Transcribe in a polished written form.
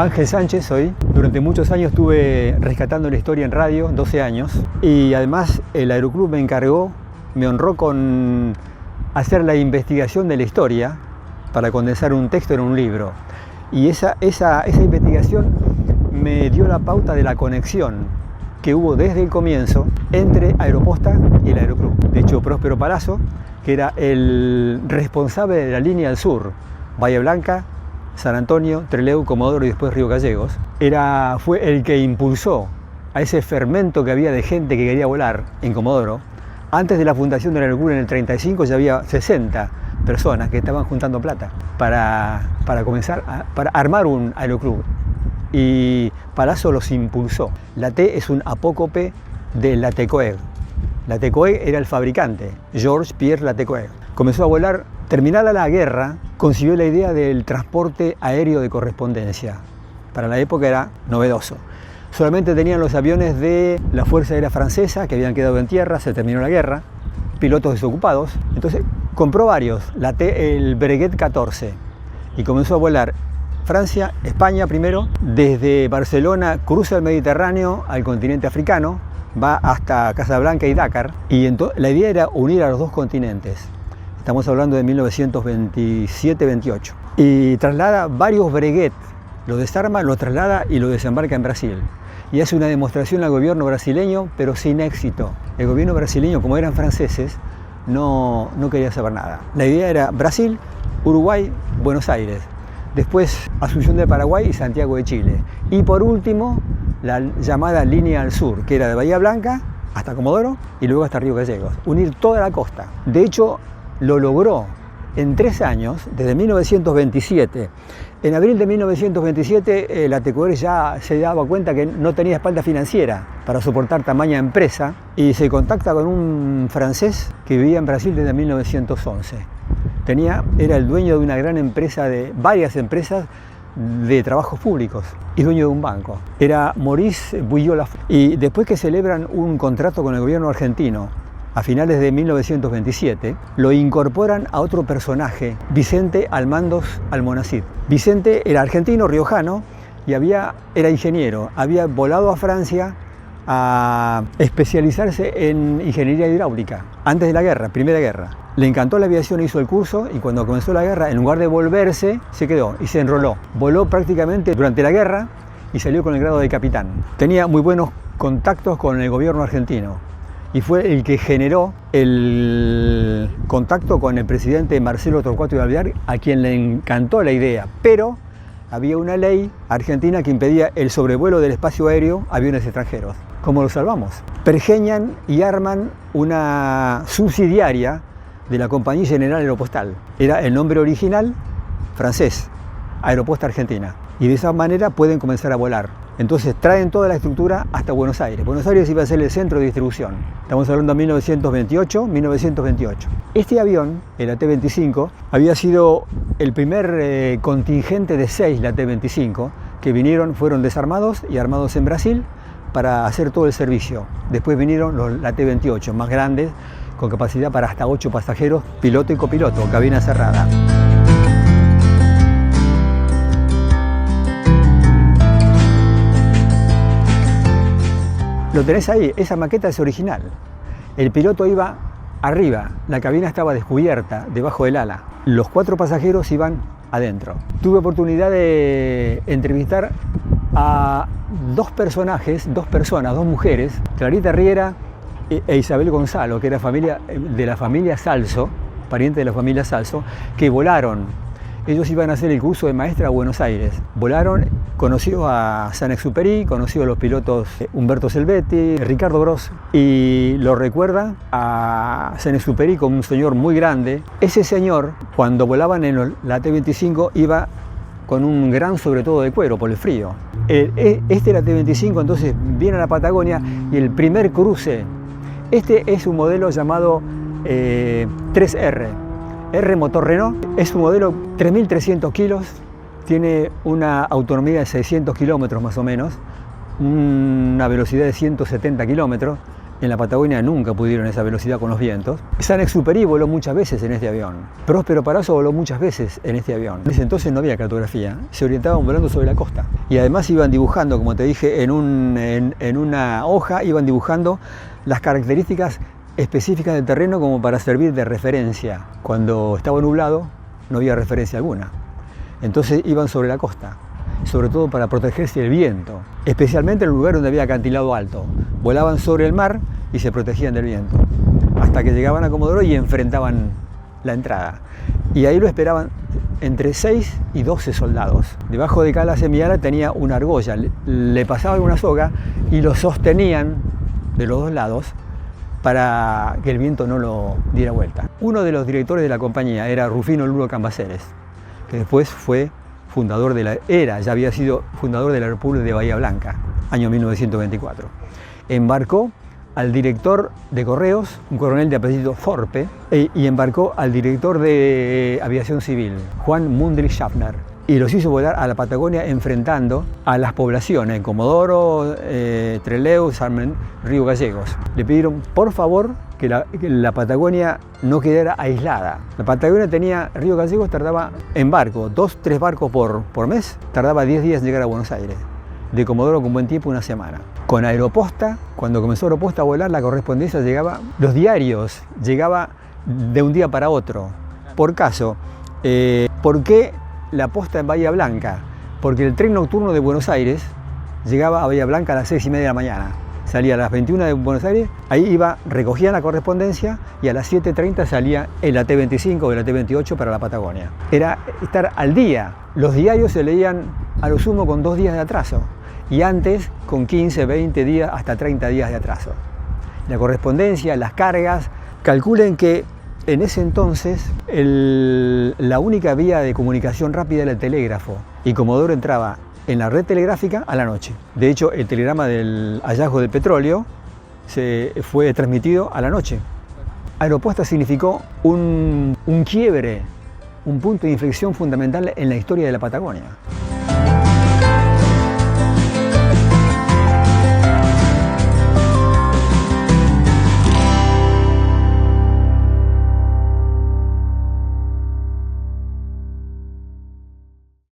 Ángel Sánchez soy. Durante muchos años estuve rescatando la historia en radio, 12 años, y además el Aeroclub me honró con hacer la investigación de la historia para condensar un texto en un libro. Y esa investigación me dio la pauta de la conexión que hubo desde el comienzo entre Aeroposta y el Aeroclub. De hecho, Próspero Palazzo, que era el responsable de la línea del sur, Bahía Blanca, San Antonio, Trelew, Comodoro y después Río Gallegos, fue el que impulsó a ese fermento que había de gente que quería volar en Comodoro. Antes de la fundación de la Aeroclub en el 35 ya había 60 personas que estaban juntando plata para armar un Aeroclub. Y Palazzo los impulsó. La T es un apócope de Latécoère. Latécoère era el fabricante, Georges Pierre Latécoère. Comenzó a volar. Terminada la guerra, concibió la idea del transporte aéreo de correspondencia. Para la época era novedoso. Solamente tenían los aviones de la Fuerza Aérea Francesa, que habían quedado en tierra, se terminó la guerra, pilotos desocupados. Entonces compró varios, el Breguet 14, y comenzó a volar Francia, España primero, desde Barcelona cruza el Mediterráneo al continente africano, va hasta Casablanca y Dakar, y la idea era unir a los dos continentes. Estamos hablando de 1927-28. Y traslada varios Breguet, lo desarma, lo traslada y lo desembarca en Brasil. Y hace una demostración al gobierno brasileño, pero sin éxito. El gobierno brasileño, como eran franceses, no quería saber nada. La idea era Brasil, Uruguay, Buenos Aires. Después Asunción de Paraguay y Santiago de Chile. Y por último, la llamada línea al sur, que era de Bahía Blanca hasta Comodoro y luego hasta Río Gallegos. Unir toda la costa. De hecho, lo logró en 3 años, desde 1927. En abril de 1927, Latécoère ya se daba cuenta que no tenía espalda financiera para soportar tamaña empresa y se contacta con un francés que vivía en Brasil desde 1911. Era el dueño de una gran empresa, de varias empresas de trabajos públicos y dueño de un banco. Era Maurice Bouillot. Y después que celebran un contrato con el gobierno argentino, a finales de 1927, lo incorporan a otro personaje, Vicente Almandos Almonacid. Vicente era argentino, riojano, y era ingeniero. Había volado a Francia a especializarse en ingeniería hidráulica, antes de la guerra, primera guerra. Le encantó la aviación, hizo el curso, y cuando comenzó la guerra, en lugar de volverse, se quedó y se enroló. Voló prácticamente durante la guerra y salió con el grado de capitán. Tenía muy buenos contactos con el gobierno argentino. Y fue el que generó el contacto con el presidente Marcelo Torcuato de Alvear, a quien le encantó la idea, pero había una ley argentina que impedía el sobrevuelo del espacio aéreo a aviones extranjeros. ¿Cómo lo salvamos? Pergeñan y arman una subsidiaria de la Compañía General Aeropostal. Era el nombre original francés, Aeroposta Argentina. Y de esa manera pueden comenzar a volar. Entonces traen toda la estructura hasta Buenos Aires. Buenos Aires iba a ser el centro de distribución. Estamos hablando de 1928. Este avión, el AT-25, había sido el primer contingente de 6, la T-25, que fueron desarmados y armados en Brasil para hacer todo el servicio. Después vinieron la T-28, más grandes, con capacidad para hasta 8 pasajeros, piloto y copiloto, cabina cerrada. Lo tenés ahí, esa maqueta es original. El piloto iba arriba, la cabina estaba descubierta, debajo del ala. Los 4 pasajeros iban adentro. Tuve oportunidad de entrevistar a 2 mujeres, Clarita Riera e Isabel Gonzalo, que era de la familia Salso, pariente de la familia Salso, que volaron. Ellos iban a hacer el curso de maestra a Buenos Aires. Volaron, conoció a Saint-Exupéry, conoció a los pilotos Humberto Selvetti, Ricardo Gross, y lo recuerda a Saint-Exupéry como un señor muy grande. Ese señor, cuando volaban en la T-25, iba con un gran sobre todo de cuero por el frío. Este era T-25, entonces viene a la Patagonia y el primer cruce. Este es un modelo llamado 3R. R motor Renault, es un modelo 3.300 kilos, tiene una autonomía de 600 kilómetros más o menos, una velocidad de 170 kilómetros, en la Patagonia nunca pudieron esa velocidad con los vientos. Saint-Exupéry voló muchas veces en este avión. Próspero Parazo voló muchas veces en este avión. En ese entonces no había cartografía, se orientaban volando sobre la costa. Y además iban dibujando, como te dije, en una hoja iban dibujando las características específicas del terreno como para servir de referencia. Cuando estaba nublado no había referencia alguna. Entonces iban sobre la costa, sobre todo para protegerse del viento, especialmente en el lugar donde había acantilado alto. Volaban sobre el mar y se protegían del viento, hasta que llegaban a Comodoro y enfrentaban la entrada. Y ahí lo esperaban entre 6 y 12 soldados. Debajo de cada semiala tenía una argolla, le pasaban una soga y lo sostenían de los dos lados para que el viento no lo diera vuelta. Uno de los directores de la compañía era Rufino Luro Cambaceres, que después fue fundador ya había sido fundador de la República de Bahía Blanca, año 1924. Embarcó al director de correos, un coronel de apellido Forpe, y embarcó al director de aviación civil, Juan Mundrich Schaffner, y los hizo volar a la Patagonia enfrentando a las poblaciones, en Comodoro, Trelew, Sarmen, Río Gallegos. Le pidieron, por favor, que la Patagonia no quedara aislada. La Patagonia tenía, Río Gallegos tardaba en barco, 2-3 barcos por mes, tardaba 10 días en llegar a Buenos Aires. De Comodoro con buen tiempo, una semana. Con Aeroposta, cuando comenzó Aeroposta a volar, la correspondencia llegaba, los diarios, llegaba de un día para otro. Por caso, ¿por qué la posta en Bahía Blanca? Porque el tren nocturno de Buenos Aires llegaba a Bahía Blanca a las 6:30 de la mañana. Salía a las 21 de Buenos Aires, ahí iba, recogían la correspondencia y a las 7:30 salía el AT-25 o el AT-28 para la Patagonia. Era estar al día. Los diarios se leían a lo sumo con 2 días de atraso y antes con 15, 20 días, hasta 30 días de atraso. La correspondencia, las cargas, calculen que en ese entonces la única vía de comunicación rápida era el telégrafo y Comodoro entraba en la red telegráfica a la noche. De hecho, el telegrama del hallazgo del petróleo fue transmitido a la noche. Aeroposta significó un quiebre, un punto de inflexión fundamental en la historia de la Patagonia.